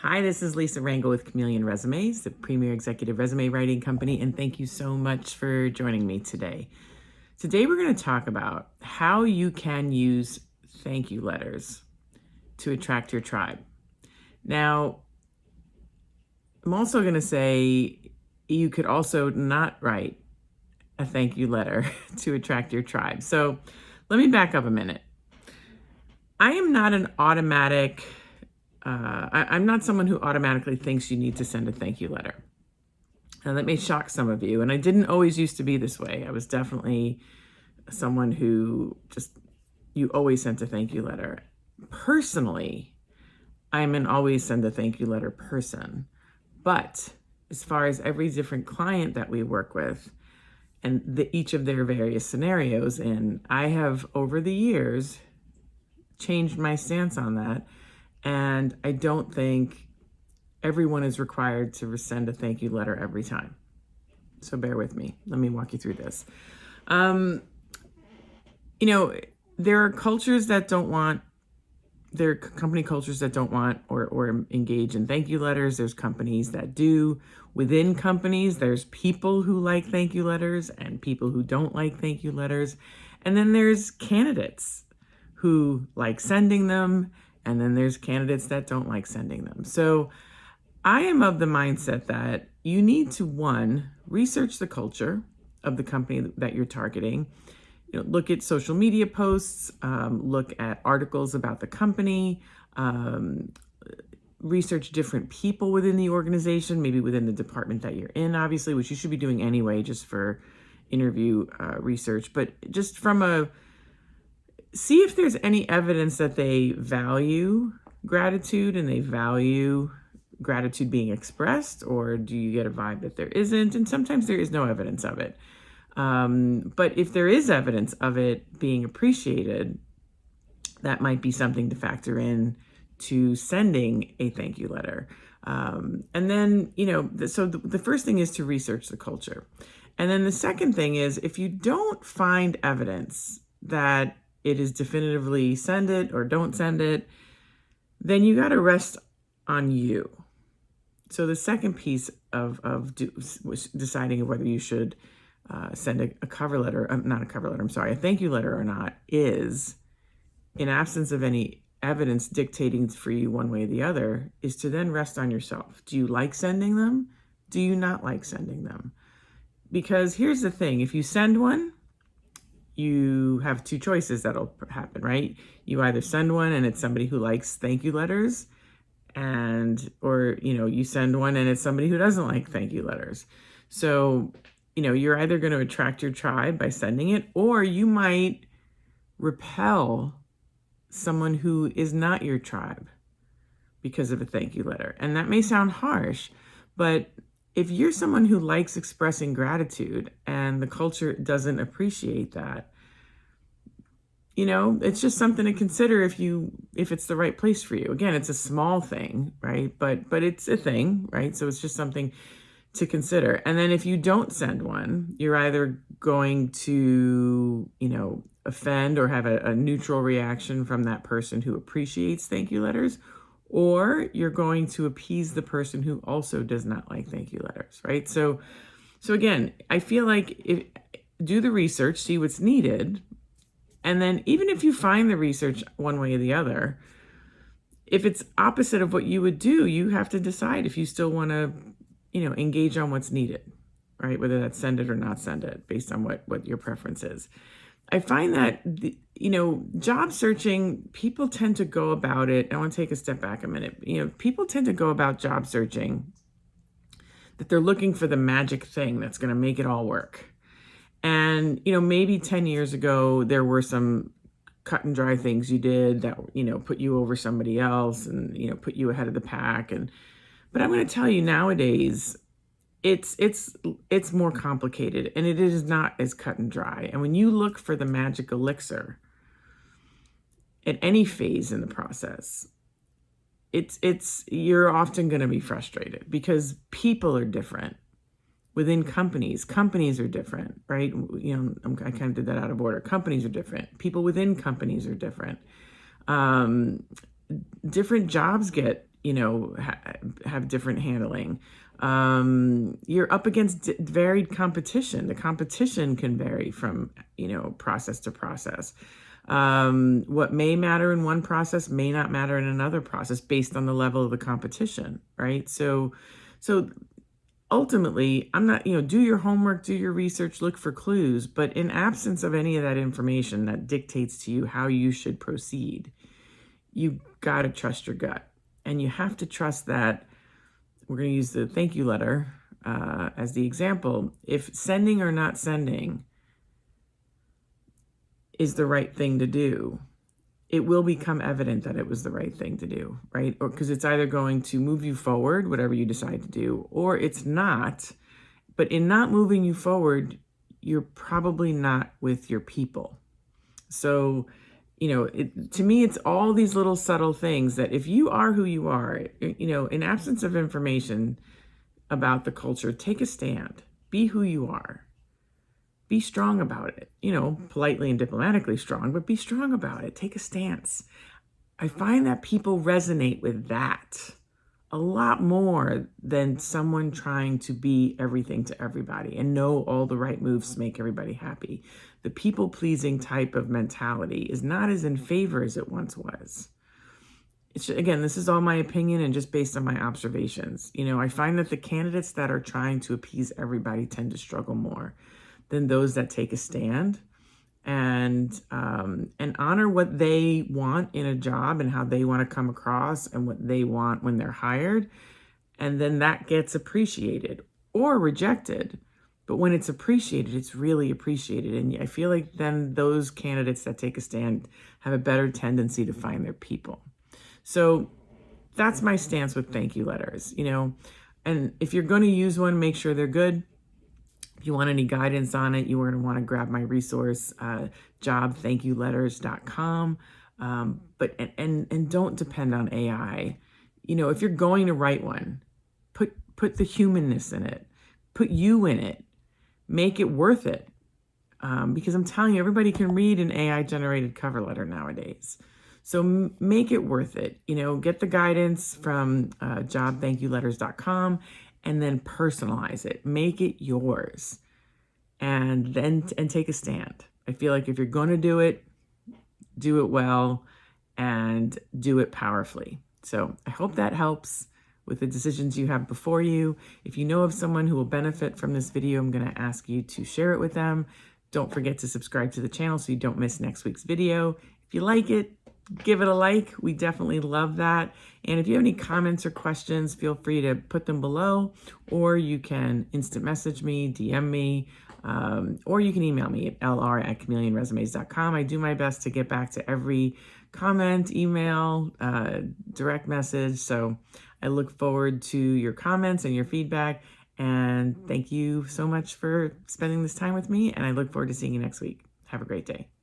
Hi, this is Lisa Rangel with Chameleon Resumes, the premier executive resume writing company, and thank you so much for joining me today. Today, we're going to talk about how you can use thank you letters to attract your tribe. Now, I'm also going to say you could also not write a thank you letter to attract your tribe. So let me back up a minute. I am not an automatic I'm not someone who automatically thinks you need to send a thank you letter. Now, that may shock some of you, and I didn't always used to be this way. I was definitely someone who you always sent a thank you letter. Personally, I'm an always send a thank you letter person. But as far as every different client that we work with and each of their various scenarios, and I have over the years changed my stance on that. And I don't think everyone is required to send a thank you letter every time. So bear with me. Let me walk you through this. There are cultures that don't want, there are company cultures that don't want or engage in thank you letters. There's companies that do. Within companies, there's people who like thank you letters and people who don't like thank you letters. And then there's candidates who like sending them. And then there's candidates that don't like sending them. So I am of the mindset that you need to, one, research the culture of the company that you're targeting. Look at social media posts, look at articles about the company, research different people within the organization, maybe within the department that you're in, obviously, which you should be doing anyway, just for interview research. But just see if there's any evidence that they value gratitude and they value gratitude being expressed, or do you get a vibe that there isn't? And sometimes there is no evidence of it. But if there is evidence of it being appreciated, that might be something to factor in to sending a thank you letter. And then, so the first thing is to research the culture. And then the second thing is, if you don't find evidence that it is definitively send it or don't send it, then you got to rest on you. So the second piece of deciding whether you should send a cover letter, not a cover letter, I'm sorry, a thank you letter or not, is, in absence of any evidence dictating for you one way or the other, is to then rest on yourself. Do you like sending them? Do you not like sending them? Because here's the thing, if you send one, you have two choices that'll happen, right? You either send one and it's somebody who likes thank you letters, or you send one and it's somebody who doesn't like thank you letters. So, you're either going to attract your tribe by sending it, or you might repel someone who is not your tribe because of a thank you letter. And that may sound harsh, but if you're someone who likes expressing gratitude and the culture doesn't appreciate that, it's just something to consider if it's the right place for you. Again, it's a small thing, right? But it's a thing, right? So it's just something to consider. And then if you don't send one, you're either going to, offend or have a neutral reaction from that person who appreciates thank you letters, or you're going to appease the person who also does not like thank you letters, right? So again, I feel like do the research, see what's needed, and then even if you find the research one way or the other, if it's opposite of what you would do, you have to decide if you still want to, engage on what's needed, right? Whether that's send it or not send it, based on what your preference is. I find that, job searching, people tend to go about it. I want to take a step back a minute. People tend to go about job searching that they're looking for the magic thing that's going to make it all work. And, maybe 10 years ago, there were some cut and dry things you did that, put you over somebody else and, put you ahead of the pack. But I'm going to tell you, nowadays, it's more complicated, and it is not as cut and dry. And when you look for the magic elixir at any phase in the process, you're often going to be frustrated because people are different. Within companies are different, right? I kind of did that out of order. Companies are different. People within companies are different. Different jobs get have different handling. You're up against varied competition. The competition can vary from, process to process. What may matter in one process may not matter in another process based on the level of the competition, right? So ultimately, I'm not, do your homework, do your research, look for clues, but in absence of any of that information that dictates to you how you should proceed, you got to trust your gut. And you have to trust that, we're going to use the thank you letter as the example. If sending or not sending is the right thing to do, it will become evident that it was the right thing to do, right? Or because it's either going to move you forward, whatever you decide to do, or it's not. But in not moving you forward, you're probably not with your people. So, to me, it's all these little subtle things that if you are who you are, in absence of information about the culture, take a stand, be who you are. Be strong about it, politely and diplomatically strong, but be strong about it. Take a stance. I find that people resonate with that a lot more than someone trying to be everything to everybody and know all the right moves to make everybody happy. The people-pleasing type of mentality is not as in favor as it once was. Again, this is all my opinion and just based on my observations. I find that the candidates that are trying to appease everybody tend to struggle more than those that take a stand and honor what they want in a job and how they want to come across and what they want when they're hired. And then that gets appreciated or rejected. But when it's appreciated, it's really appreciated. And I feel like then those candidates that take a stand have a better tendency to find their people. So that's my stance with thank you letters, and if you're going to use one, make sure they're good. If you want any guidance on it, you're going to want to grab my resource, jobthankyouletters.com. But don't depend on AI. If you're going to write one, put the humanness in it, put you in it, make it worth it. Because I'm telling you, everybody can read an AI generated cover letter nowadays. So make it worth it. Get the guidance from jobthankyouletters.com and then personalize it. Make it yours and take a stand. I feel like if you're going to do it well and do it powerfully. So I hope that helps with the decisions you have before you. If you know of someone who will benefit from this video, I'm going to ask you to share it with them. Don't forget to subscribe to the channel so you don't miss next week's video. If you like it, give it a like. We definitely love that. And if you have any comments or questions, feel free to put them below, or you can instant message me, DM me, or you can email me at lr@chameleonresumes.com. I do my best to get back to every comment, email, direct message. So I look forward to your comments and your feedback. And thank you so much for spending this time with me. And I look forward to seeing you next week. Have a great day.